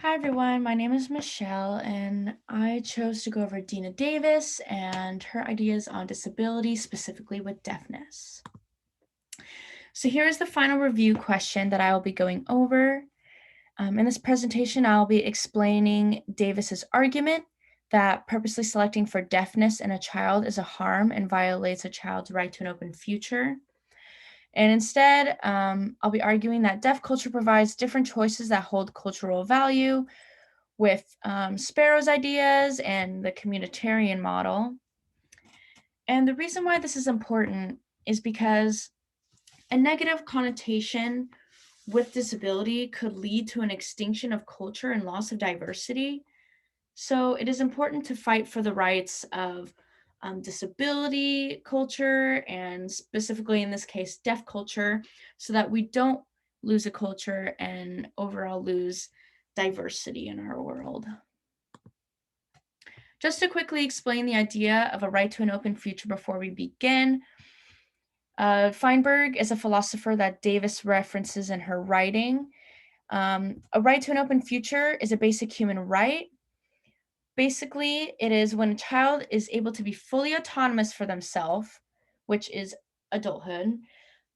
Hi everyone, my name is Michelle, and I chose to go over Dena Davis and her ideas on disability, specifically with deafness. So here is the final review question that I will be going over. In this presentation, I'll be explaining Davis's argument that purposely selecting for deafness in a child is a harm and violates a child's right to an open future. And instead, I'll be arguing that deaf culture provides different choices that hold cultural value, with Sparrow's ideas and the communitarian model. And the reason why this is important is because a negative connotation with disability could lead to an extinction of culture and loss of diversity. So it is important to fight for the rights of disability culture, and specifically in this case, deaf culture, so that we don't lose a culture and overall lose diversity in our world. Just to quickly explain the idea of a right to an open future before we begin, Feinberg is a philosopher that Davis references in her writing. A right to an open future is a basic human right. Basically, it is when a child is able to be fully autonomous for themselves, which is adulthood.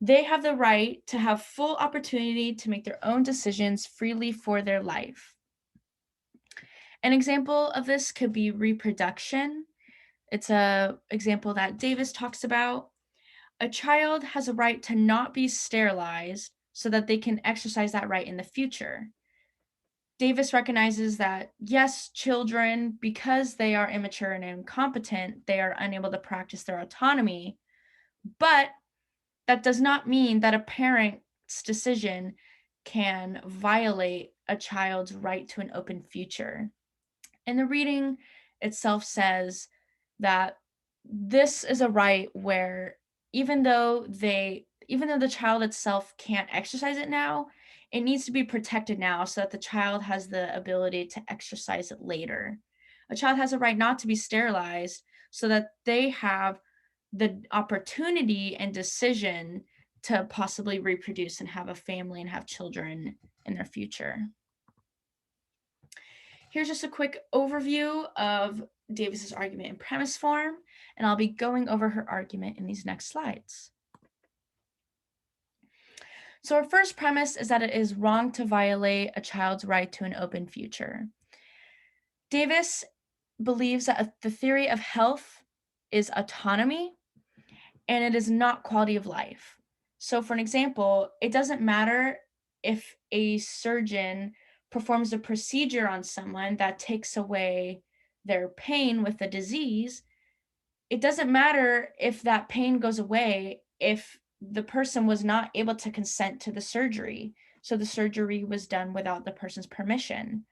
They have the right to have full opportunity to make their own decisions freely for their life. An example of this could be reproduction. It's a example that Davis talks about. A child has a right to not be sterilized so that they can exercise that right in the future. Davis recognizes that, yes, children, because they are immature and incompetent, they are unable to practice their autonomy, but that does not mean that a parent's decision can violate a child's right to an open future. And the reading itself says that this is a right where even though the child itself can't exercise it now, it needs to be protected now so that the child has the ability to exercise it later. A child has a right not to be sterilized so that they have the opportunity and decision to possibly reproduce and have a family and have children in their future. Here's just a quick overview of Davis's argument in premise form, and I'll be going over her argument in these next slides. So our first premise is that it is wrong to violate a child's right to an open future. Davis believes that the theory of health is autonomy and it is not quality of life. So for an example, it doesn't matter if a surgeon performs a procedure on someone that takes away their pain with the disease. It doesn't matter if that pain goes away if the person was not able to consent to the surgery. So the surgery was done without the person's permission.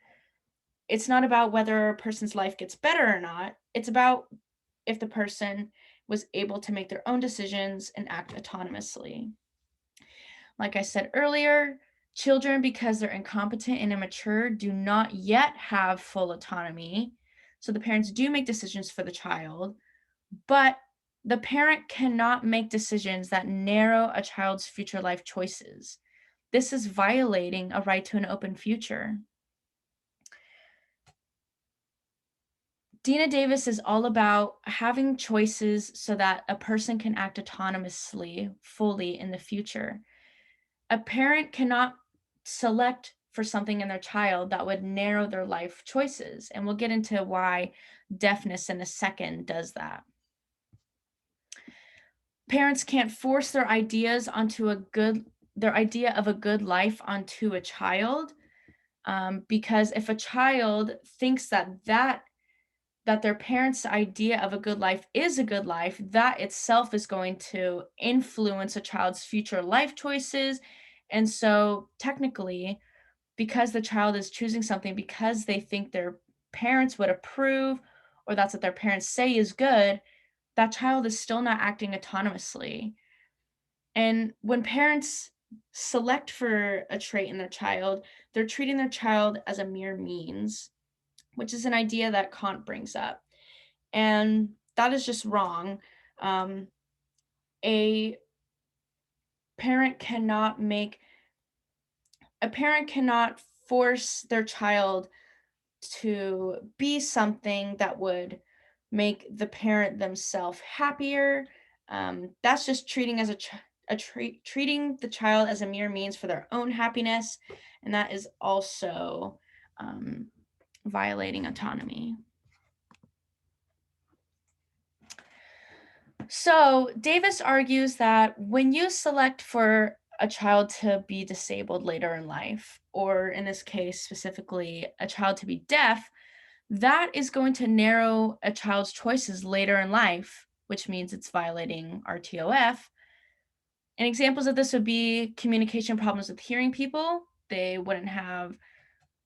It's not about whether a person's life gets better or not. It's about if the person was able to make their own decisions and act autonomously. Like I said earlier, children, because they're incompetent and immature, do not yet have full autonomy. So the parents do make decisions for the child, but the parent cannot make decisions that narrow a child's future life choices. This is violating a right to an open future. Dena Davis is all about having choices so that a person can act autonomously, fully in the future. A parent cannot select for something in their child that would narrow their life choices. And we'll get into why deafness in a second does that. Parents can't force their ideas onto their idea of a good life onto a child, because if a child thinks that their parents' idea of a good life is a good life, that itself is going to influence a child's future life choices. And so technically, because the child is choosing something because they think their parents would approve, or that's what their parents say is good, that child is still not acting autonomously. And when parents select for a trait in their child, they're treating their child as a mere means, which is an idea that Kant brings up. And that is just wrong. A parent cannot make a parent cannot force their child to be something that would make the parent themselves happier. That's just treating as treating the child as a mere means for their own happiness, and that is also um, violating autonomy. So Davis argues that when you select for a child to be disabled later in life, or in this case specifically a child to be deaf, that is going to narrow a child's choices later in life, which means it's violating RTOF. And examples of this would be communication problems with hearing people. They wouldn't have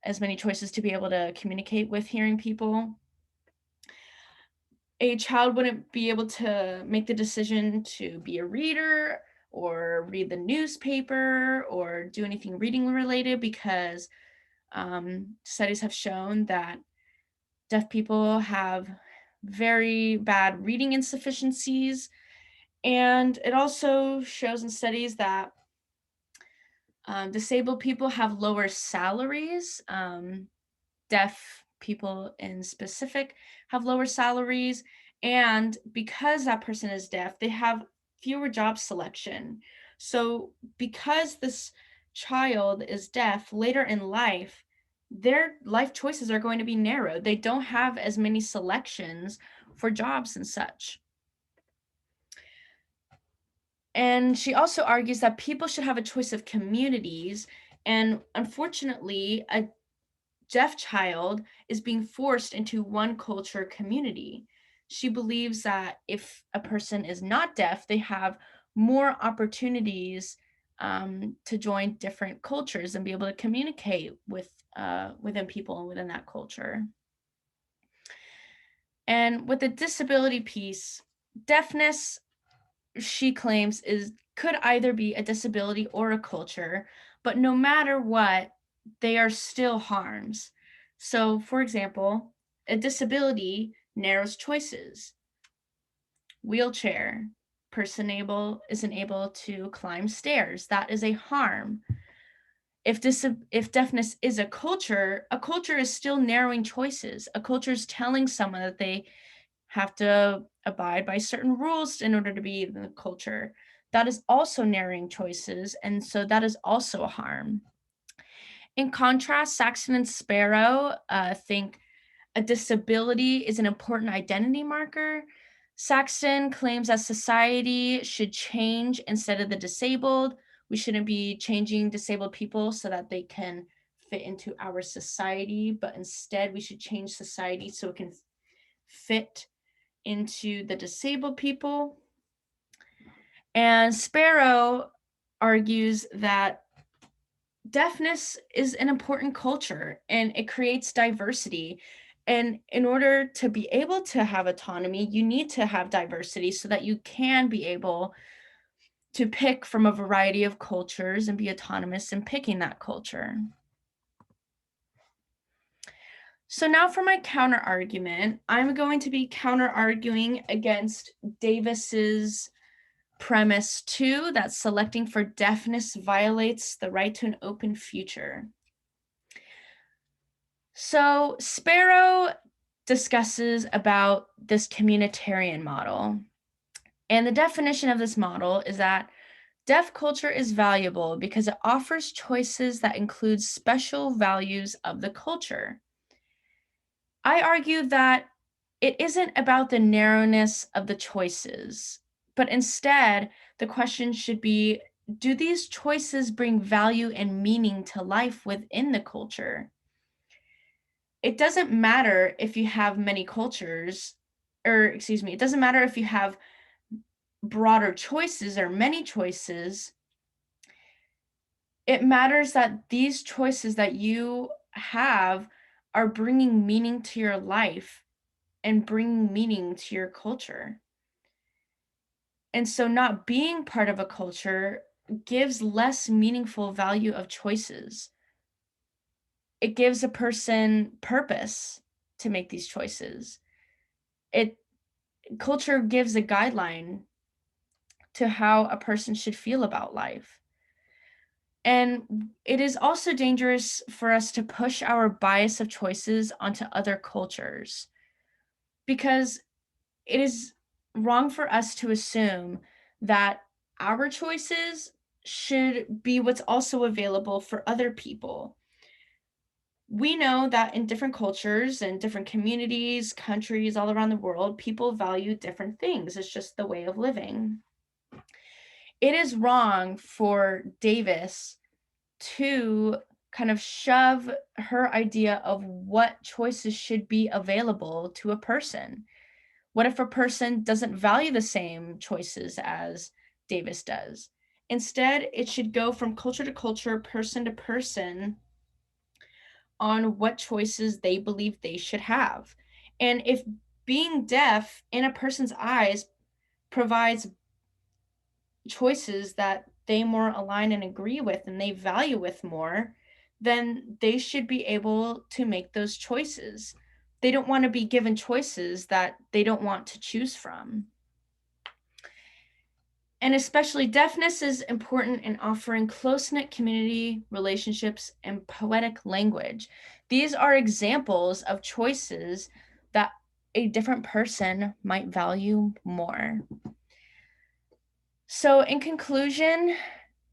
as many choices to be able to communicate with hearing people. A child wouldn't be able to make the decision to be a reader or read the newspaper or do anything reading related because studies have shown that deaf people have very bad reading insufficiencies. And it also shows in studies that disabled people have lower salaries. Deaf people in specific have lower salaries. And because that person is deaf, they have fewer job selection. So because this child is deaf later in life, their life choices are going to be narrowed. They don't have as many selections for jobs and such. And she also argues that people should have a choice of communities. And unfortunately, a deaf child is being forced into one culture community. She believes that if a person is not deaf, they have more opportunities to join different cultures and be able to communicate with within people and within that culture. And with the disability piece, deafness, she claims, could either be a disability or a culture, but no matter what, they are still harms. So, for example, a disability narrows choices. Wheelchair, person isn't able to climb stairs. That is a harm. If deafness is a culture is still narrowing choices. A culture is telling someone that they have to abide by certain rules in order to be in the culture. That is also narrowing choices, and so that is also a harm. In contrast, Saxon and Sparrow think a disability is an important identity marker. Saxon claims that society should change instead of the disabled. We shouldn't be changing disabled people so that they can fit into our society, but instead we should change society so it can fit into the disabled people. And Sparrow argues that deafness is an important culture and it creates diversity. And in order to be able to have autonomy, you need to have diversity so that you can be able to pick from a variety of cultures and be autonomous in picking that culture. So now for my counter argument, I'm going to be counter arguing against Davis's premise 2, that selecting for deafness violates the right to an open future. So Sparrow discusses about this communitarian model. And the definition of this model is that deaf culture is valuable because it offers choices that include special values of the culture. I argue that it isn't about the narrowness of the choices, but instead, the question should be, do these choices bring value and meaning to life within the culture? It doesn't matter if you have many cultures, it doesn't matter if you have broader choices or many choices. It matters that these choices that you have are bringing meaning to your life and bringing meaning to your culture. And so not being part of a culture gives less meaningful value of choices. It gives a person purpose to make these choices. Culture gives a guideline to how a person should feel about life. And it is also dangerous for us to push our bias of choices onto other cultures, because it is wrong for us to assume that our choices should be what's also available for other people. We know that in different cultures and different communities, countries all around the world, people value different things. It's just the way of living. It is wrong for Davis to kind of shove her idea of what choices should be available to a person. What if a person doesn't value the same choices as Davis does? Instead, it should go from culture to culture, person to person, on what choices they believe they should have. And if being deaf in a person's eyes provides choices that they more align and agree with and they value with more, then they should be able to make those choices. They don't want to be given choices that they don't want to choose from. And especially deafness is important in offering close-knit community relationships and poetic language. These are examples of choices that a different person might value more. So in conclusion,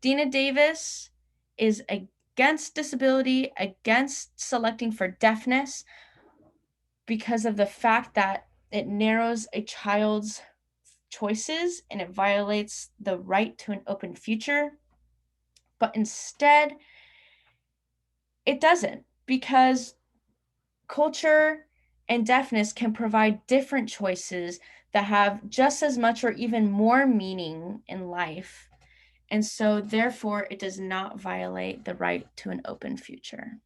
Dena Davis is against disability, against selecting for deafness, because of the fact that it narrows a child's choices and it violates the right to an open future. But instead, it doesn't, because culture and deafness can provide different choices that have just as much or even more meaning in life. And so, therefore, it does not violate the right to an open future.